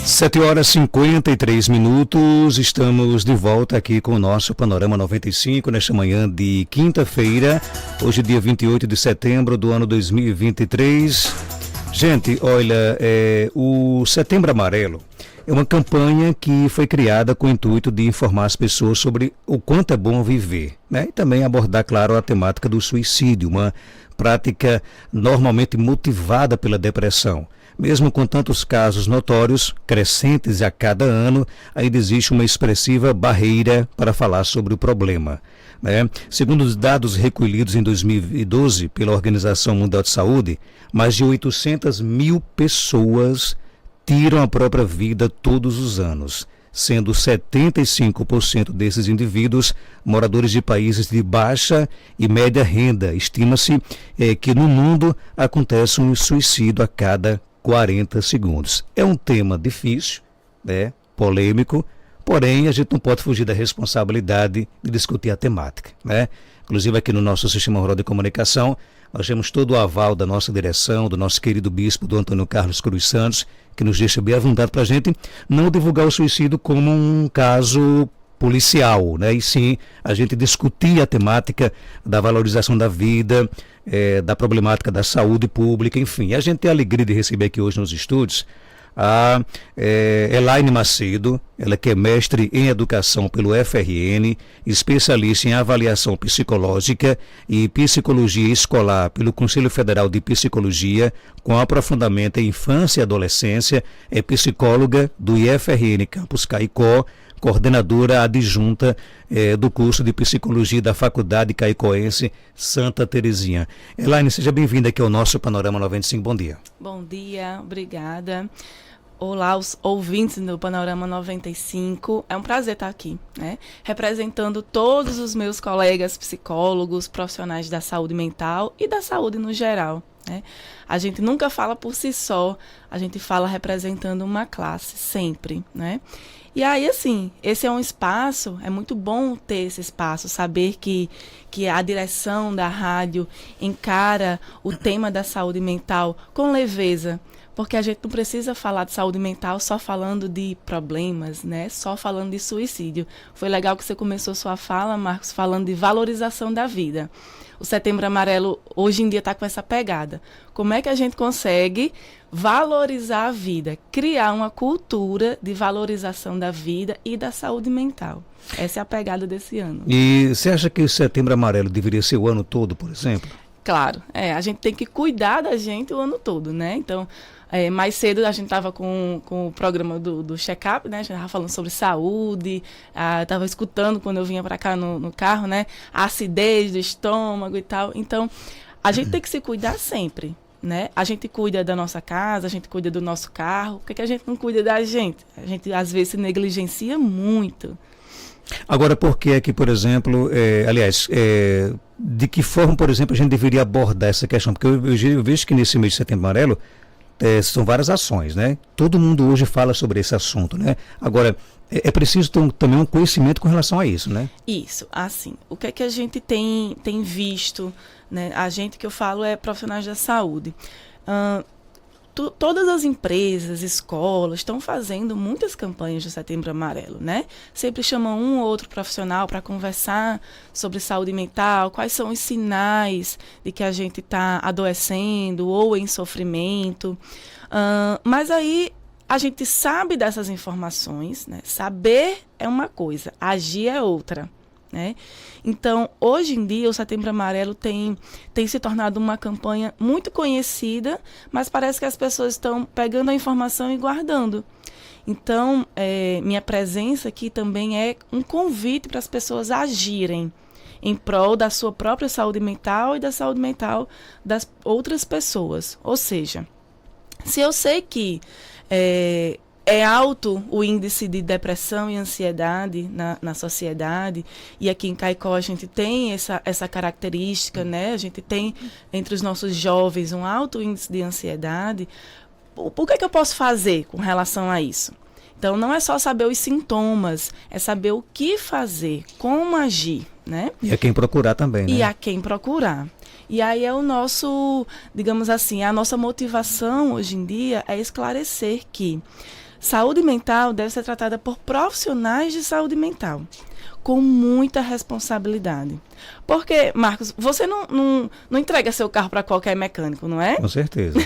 7h53, estamos de volta aqui com o nosso Panorama 95, nesta manhã de quinta-feira, hoje dia 28 de setembro do ano 2023. Gente, olha, o Setembro Amarelo é uma campanha que foi criada com o intuito de informar as pessoas sobre o quanto é bom viver, né? E também abordar, claro, a temática do suicídio, uma prática normalmente motivada pela depressão. Mesmo com tantos casos notórios, crescentes a cada ano, ainda existe uma expressiva barreira para falar sobre o problema, né? Segundo os dados recolhidos em 2012 pela Organização Mundial de Saúde, mais de 800 mil pessoas tiram a própria vida todos os anos, sendo 75% desses indivíduos moradores de países de baixa e média renda. Estima-se que no mundo acontece um suicídio a cada 40 segundos. É um tema difícil, né, polêmico, porém a gente não pode fugir da responsabilidade de discutir a temática, né? Inclusive aqui no nosso Sistema Rural de Comunicação, nós temos todo o aval da nossa direção, do nosso querido bispo, do Antônio Carlos Cruz Santos, que nos deixa bem à vontade para a gente não divulgar o suicídio como um caso policial, né? E sim a gente discutir a temática da valorização da vida, da problemática da saúde pública, enfim. A gente tem a alegria de receber aqui hoje nos estúdios a Elaine Macedo, ela que é mestre em educação pelo FRN, especialista em avaliação psicológica e psicologia escolar pelo Conselho Federal de Psicologia, com aprofundamento em infância e adolescência, é psicóloga do IFRN Campus Caicó, coordenadora adjunta do curso de Psicologia da Faculdade Caicoense Santa Terezinha. Elaine, seja bem-vinda aqui ao nosso Panorama 95. Bom dia. Bom dia, obrigada. Olá, os ouvintes do Panorama 95. É um prazer estar aqui, né? Representando todos os meus colegas psicólogos, profissionais da saúde mental e da saúde no geral, né? A gente nunca fala por si só, a gente fala representando uma classe, sempre, né? E aí, assim, esse é um espaço, é muito bom ter esse espaço, saber que a direção da rádio encara o tema da saúde mental com leveza, porque a gente não precisa falar de saúde mental só falando de problemas, né? Só falando de suicídio. Foi legal que você começou sua fala, Marcos, falando de valorização da vida. O Setembro Amarelo hoje em dia está com essa pegada. Como é que a gente consegue valorizar a vida, criar uma cultura de valorização da vida e da saúde mental? Essa é a pegada desse ano. E você acha que o Setembro Amarelo deveria ser o ano todo, por exemplo? Claro, a gente tem que cuidar da gente o ano todo, né? Então, mais cedo a gente estava com o programa do check-up, né? A gente estava falando sobre saúde, estava escutando quando eu vinha para cá no carro, né? A acidez do estômago e tal. Então, a gente tem que se cuidar sempre, né? A gente cuida da nossa casa, a gente cuida do nosso carro. Por que a gente não cuida da gente? A gente, às vezes, se negligencia muito. Agora, por que é que, por exemplo, de que forma, por exemplo, a gente deveria abordar essa questão? Porque eu vejo que nesse mês de Setembro Amarelo são várias ações, né? Todo mundo hoje fala sobre esse assunto, né? Agora, é preciso ter também um conhecimento com relação a isso, né? Isso, assim, o que é que a gente tem visto, né? A gente que eu falo é profissionais da saúde. Todas as empresas, escolas estão fazendo muitas campanhas de Setembro Amarelo, né? Sempre chamam um ou outro profissional para conversar sobre saúde mental, quais são os sinais de que a gente está adoecendo ou em sofrimento. Mas aí a gente sabe dessas informações, né? Saber é uma coisa, agir é outra, né? Então, hoje em dia, o Setembro Amarelo tem se tornado uma campanha muito conhecida, mas parece que as pessoas estão pegando a informação e guardando. Então, minha presença aqui também é um convite para as pessoas agirem em prol da sua própria saúde mental e da saúde mental das outras pessoas. Ou seja, se eu sei que é alto o índice de depressão e ansiedade na sociedade, e aqui em Caicó a gente tem essa característica, né? A gente tem entre os nossos jovens um alto índice de ansiedade. O que é que eu posso fazer com relação a isso? Então, não é só saber os sintomas, é saber o que fazer, como agir, né? E a quem procurar também, né? E a quem procurar. E aí é o nosso, digamos assim, a nossa motivação hoje em dia é esclarecer que Saúde mental deve ser tratada por profissionais de saúde mental, com muita responsabilidade. Porque, Marcos, você não entrega seu carro para qualquer mecânico, não é? Com certeza.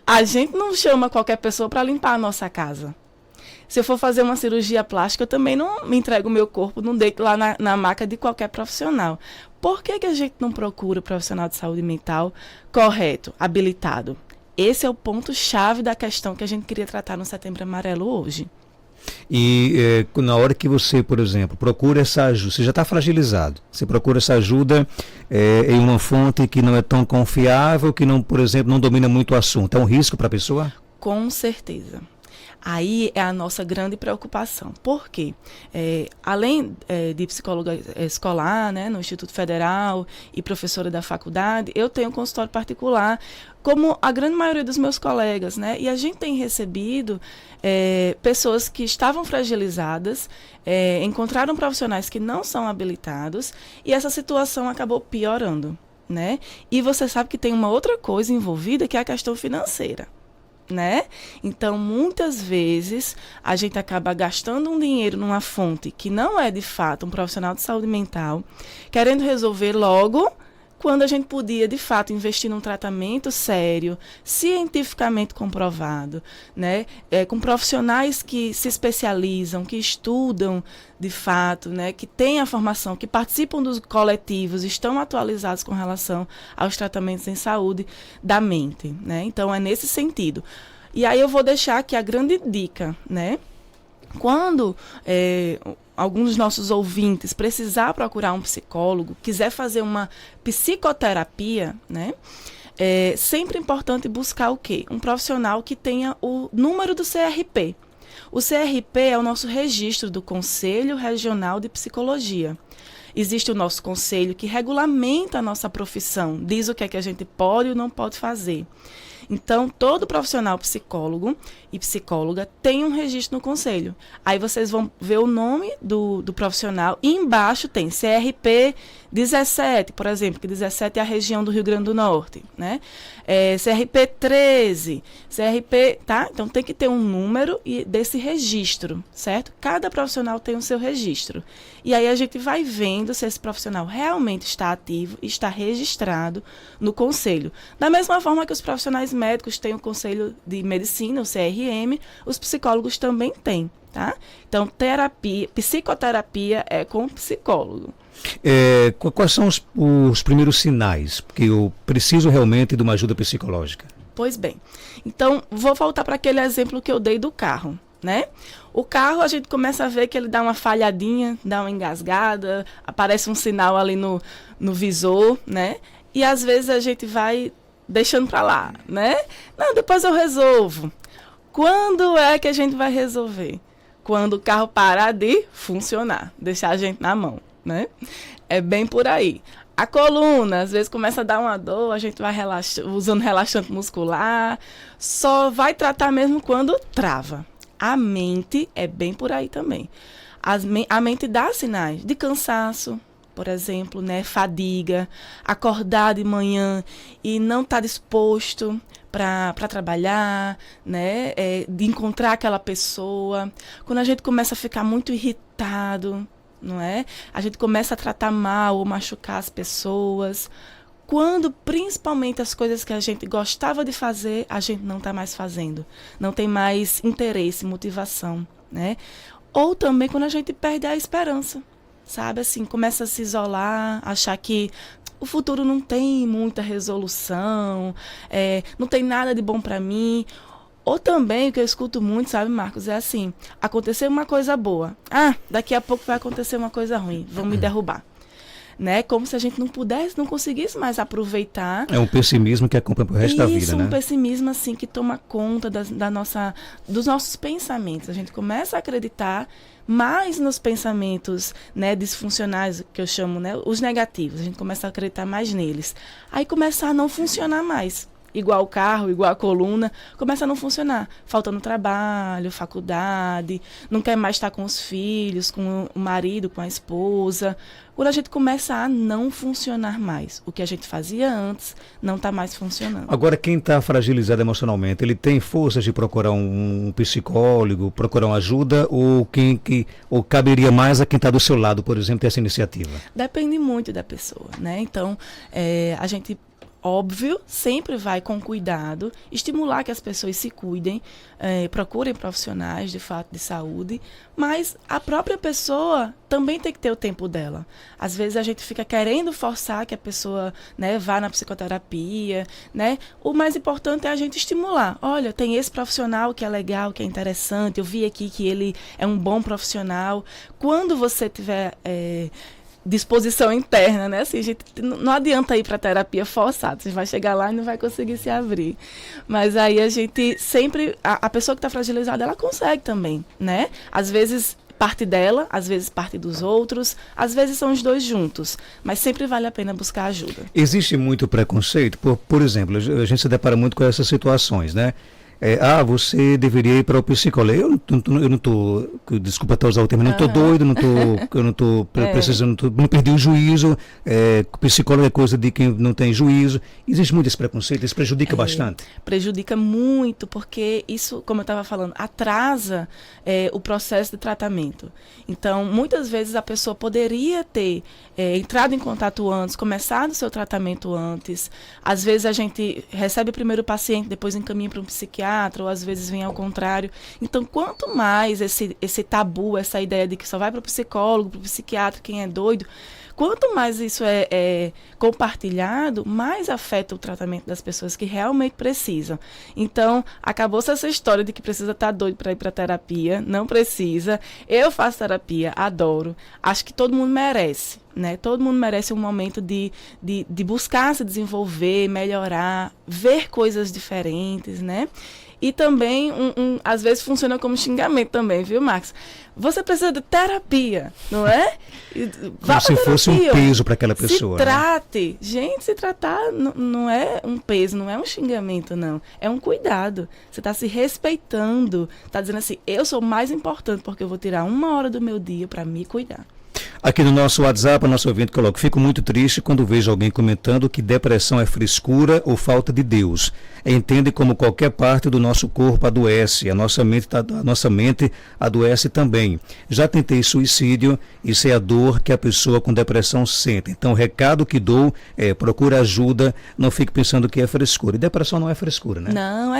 A gente não chama qualquer pessoa para limpar a nossa casa. Se eu for fazer uma cirurgia plástica, eu também não me entrego o meu corpo, não deito lá na maca de qualquer profissional. Por que a gente não procura o profissional de saúde mental correto, habilitado? Esse é o ponto-chave da questão que a gente queria tratar no Setembro Amarelo hoje. E na hora que você, por exemplo, procura essa ajuda, você já está fragilizado, você procura essa ajuda em uma fonte que não é tão confiável, que não, por exemplo, não domina muito o assunto, é um risco para a pessoa? Com certeza. Aí é a nossa grande preocupação. Por quê? Além de psicóloga escolar, né, no Instituto Federal e professora da faculdade, eu tenho um consultório particular, como a grande maioria dos meus colegas, né? E a gente tem recebido pessoas que estavam fragilizadas, encontraram profissionais que não são habilitados e essa situação acabou piorando, né? E você sabe que tem uma outra coisa envolvida, que é a questão financeira. Né? Então, muitas vezes, a gente acaba gastando um dinheiro numa fonte que não é, de fato, um profissional de saúde mental, querendo resolver logo, quando a gente podia, de fato, investir num tratamento sério, cientificamente comprovado, né? Com profissionais que se especializam, que estudam, de fato, né? Que têm a formação, que participam dos coletivos, estão atualizados com relação aos tratamentos em saúde da mente, né? Então, é nesse sentido. E aí eu vou deixar aqui a grande dica, né? Quando alguns dos nossos ouvintes precisar procurar um psicólogo, quiser fazer uma psicoterapia, né? É sempre importante buscar o quê? Um profissional que tenha o número do CRP. O CRP é o nosso registro do Conselho Regional de Psicologia. Existe o nosso conselho que regulamenta a nossa profissão, diz o que é que a gente pode ou não pode fazer. Então, todo profissional psicólogo e psicóloga tem um registro no conselho. Aí vocês vão ver o nome do profissional e embaixo tem CRP 17, por exemplo, que 17 é a região do Rio Grande do Norte, né? CRP 13, CRP, tá? Então tem que ter um número desse registro, certo? Cada profissional tem o seu registro. E aí a gente vai vendo se esse profissional realmente está ativo e está registrado no conselho. Da mesma forma que os profissionais médicos têm o Conselho de Medicina, o CRM, os psicólogos também têm, tá? Então, psicoterapia é com psicólogo. Quais são os primeiros sinais que eu preciso realmente de uma ajuda psicológica? Pois bem, então vou voltar para aquele exemplo que eu dei do carro, né? O carro a gente começa a ver que ele dá uma falhadinha, dá uma engasgada, aparece um sinal ali no visor, né? E às vezes a gente vai deixando para lá, né? Não, depois eu resolvo. Quando é que a gente vai resolver? Quando o carro parar de funcionar, deixar a gente na mão, né? É bem por aí. A coluna, às vezes começa a dar uma dor, a gente vai usando relaxante muscular, só vai tratar mesmo quando trava. A mente é bem por aí também. A mente dá sinais de cansaço, por exemplo, né? Fadiga, acordar de manhã e não estar disposto para trabalhar, né? De encontrar aquela pessoa. Quando a gente começa a ficar muito irritado, não é? A gente começa a tratar mal ou machucar as pessoas. Quando, principalmente, as coisas que a gente gostava de fazer, a gente não está mais fazendo. Não tem mais interesse, motivação, né? Ou também quando a gente perde a esperança, sabe? Assim, começa a se isolar, achar que o futuro não tem muita resolução, não tem nada de bom para mim. Ou também, o que eu escuto muito, sabe, Marcos, é assim, aconteceu uma coisa boa. Daqui a pouco vai acontecer uma coisa ruim, vão me derrubar. Né? Como se a gente não conseguisse mais aproveitar. É um pessimismo que acompanha pro resto da vida, Isso, né? um pessimismo assim que toma conta dos nossos pensamentos. A gente começa a acreditar mais nos pensamentos, né, disfuncionais, que eu chamo, né, os negativos. A gente começa a acreditar mais neles. Aí começa a não funcionar mais. igual o carro, igual a coluna, começa a não funcionar. Faltando trabalho, faculdade, não quer mais estar com os filhos, com o marido, com a esposa. Quando a gente começa a não funcionar mais, o que a gente fazia antes não está mais funcionando. Agora, quem está fragilizado emocionalmente, ele tem forças de procurar um psicólogo, procurar uma ajuda, ou caberia mais a quem está do seu lado, por exemplo, ter essa iniciativa? Depende muito da pessoa, né? Então, a gente, óbvio, sempre vai com cuidado, estimular que as pessoas se cuidem, procurem profissionais de fato de saúde, mas a própria pessoa também tem que ter o tempo dela. Às vezes a gente fica querendo forçar que a pessoa, né, vá na psicoterapia, né? O mais importante é a gente estimular. Olha, tem esse profissional que é legal, que é interessante, eu vi aqui que ele é um bom profissional. Quando você tiver disposição interna, né? Assim, gente, não adianta ir para terapia forçada, você vai chegar lá e não vai conseguir se abrir. Mas aí a gente sempre, a pessoa que está fragilizada, ela consegue também, né? Às vezes parte dela, às vezes parte dos outros, às vezes são os dois juntos, mas sempre vale a pena buscar ajuda. Existe muito preconceito? Por exemplo, a gente se depara muito com essas situações, né? Você deveria ir para o psicólogo. Eu não estou, desculpa até usar o termo, não estou doido, eu não estou precisando, não perdi o juízo, psicólogo é coisa de quem não tem juízo. Existe muito esse preconceito, isso prejudica bastante? Prejudica muito, porque isso, como eu estava falando, atrasa o processo de tratamento. Então, muitas vezes a pessoa poderia ter entrado em contato antes, começado o seu tratamento antes. Às vezes a gente recebe primeiro o paciente, depois encaminha para um psiquiatra, ou às vezes vem ao contrário. Então, quanto mais esse tabu, essa ideia de que só vai para o psicólogo, para o psiquiatra, quem é doido, quanto mais isso é compartilhado, mais afeta o tratamento das pessoas que realmente precisam. Então, acabou-se essa história de que precisa estar doido para ir para terapia. Não precisa. Eu faço terapia, adoro. Acho que todo mundo merece, né? Todo mundo merece um momento de buscar se desenvolver, melhorar, ver coisas diferentes, né? E também, às vezes, funciona como xingamento também, viu, Marcos? Você precisa de terapia, não é? Como se fosse um peso para aquela pessoa. Se trate. Né? Gente, se tratar não é um peso, não é um xingamento, não. É um cuidado. Você está se respeitando. Está dizendo assim, eu sou mais importante porque eu vou tirar 1 hora do meu dia para me cuidar. Aqui no nosso WhatsApp, o nosso ouvinte coloca: fico muito triste quando vejo alguém comentando que depressão é frescura ou falta de Deus. Entende como qualquer parte do nosso corpo adoece, a nossa mente adoece também. Já tentei suicídio, isso é a dor que a pessoa com depressão sente. Então o recado que dou é: procura ajuda, não fique pensando que é frescura. E depressão não é frescura, né?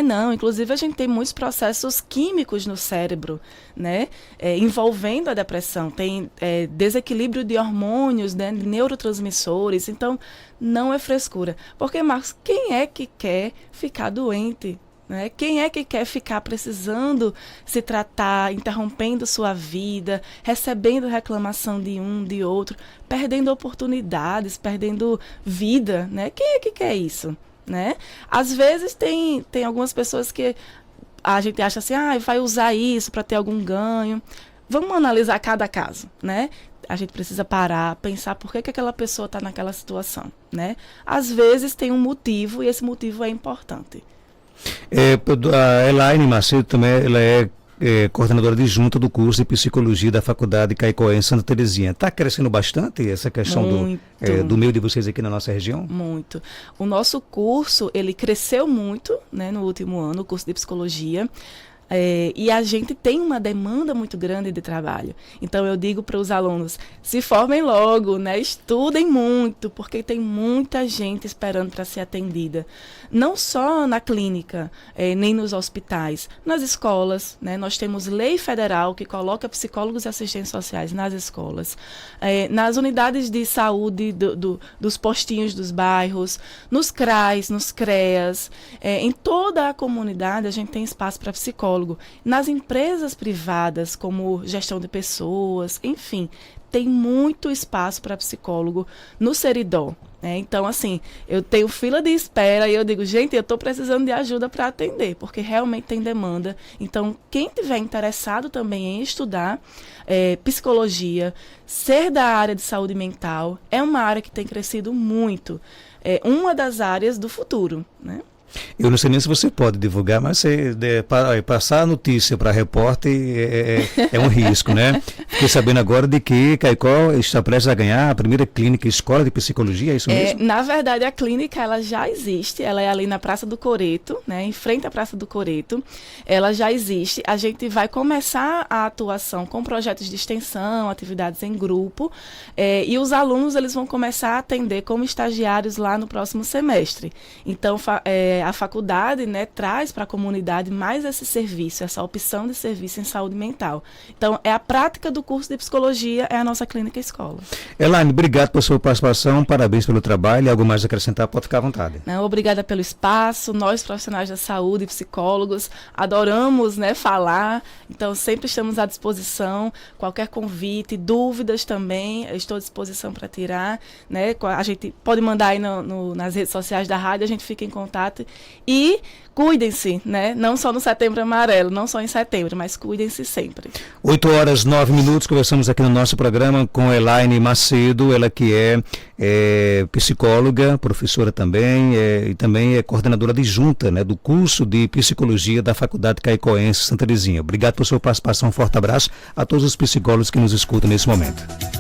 Não. Inclusive a gente tem muitos processos químicos no cérebro, né? Envolvendo a depressão. Tem desequilíbrio de hormônios, né, de neurotransmissores. Então, não é frescura. Porque, Marcos, quem é que quer ficar doente? Né? Quem é que quer ficar precisando se tratar, interrompendo sua vida, recebendo reclamação de um, de outro, perdendo oportunidades, perdendo vida? Né? Quem é que quer isso? Né? Às vezes tem algumas pessoas que a gente acha assim, vai usar isso para ter algum ganho. Vamos analisar cada caso, né? A gente precisa parar, pensar por que aquela pessoa está naquela situação, né? Às vezes tem um motivo e esse motivo é importante. A Elaine Macedo também, ela é coordenadora adjunta do curso de Psicologia da Faculdade Caicoé em Santa Terezinha. Está crescendo bastante essa questão do meio de vocês aqui na nossa região? Muito. O nosso curso, ele cresceu muito, né, no último ano, o curso de Psicologia. E a gente tem uma demanda muito grande de trabalho. Então, eu digo para os alunos, se formem logo, né? Estudem muito, porque tem muita gente esperando para ser atendida. Não só na clínica, nem nos hospitais, nas escolas, né? Nós temos lei federal que coloca psicólogos e assistentes sociais nas escolas, nas unidades de saúde dos postinhos dos bairros, nos CRAs, nos CREAs, em toda a comunidade a gente tem espaço para psicólogo. Nas empresas privadas, como gestão de pessoas, enfim, tem muito espaço para psicólogo no Seridó. Né? Então, assim, eu tenho fila de espera e eu digo, gente, eu estou precisando de ajuda para atender, porque realmente tem demanda. Então, quem tiver interessado também em estudar psicologia, ser da área de saúde mental, é uma área que tem crescido muito. É uma das áreas do futuro, né? Eu não sei nem se você pode divulgar, mas passar a notícia para repórter é um risco, né? Fiquei sabendo agora de que Caicó está prestes a ganhar a primeira clínica escola de psicologia, é isso mesmo? Na verdade, a clínica ela já existe, ela é ali na Praça do Coreto, né, em frente à Praça do Coreto, ela já existe. A gente vai começar a atuação com projetos de extensão, atividades em grupo, e os alunos eles vão começar a atender como estagiários lá no próximo semestre. Então, a faculdade, né, traz para a comunidade mais esse serviço, essa opção de serviço em saúde mental. Então, a prática do curso de psicologia é a nossa clínica escola. Elaine, obrigado pela sua participação, parabéns pelo trabalho. Algo mais a acrescentar, pode ficar à vontade. Obrigada pelo espaço. Nós, profissionais da saúde, psicólogos, adoramos, né, falar. Então, sempre estamos à disposição. Qualquer convite, dúvidas também, eu estou à disposição para tirar. Né? A gente pode mandar aí nas redes sociais da rádio, a gente fica em contato. E cuidem-se, né? Não só no Setembro Amarelo, não só em setembro, mas cuidem-se sempre. 8h09, conversamos aqui no nosso programa com Elaine Macedo, ela que é psicóloga, professora também, e também é coordenadora adjunta, né, do curso de psicologia da Faculdade Caicoense Santa Terezinha. Obrigado por sua participação, um forte abraço a todos os psicólogos que nos escutam nesse momento.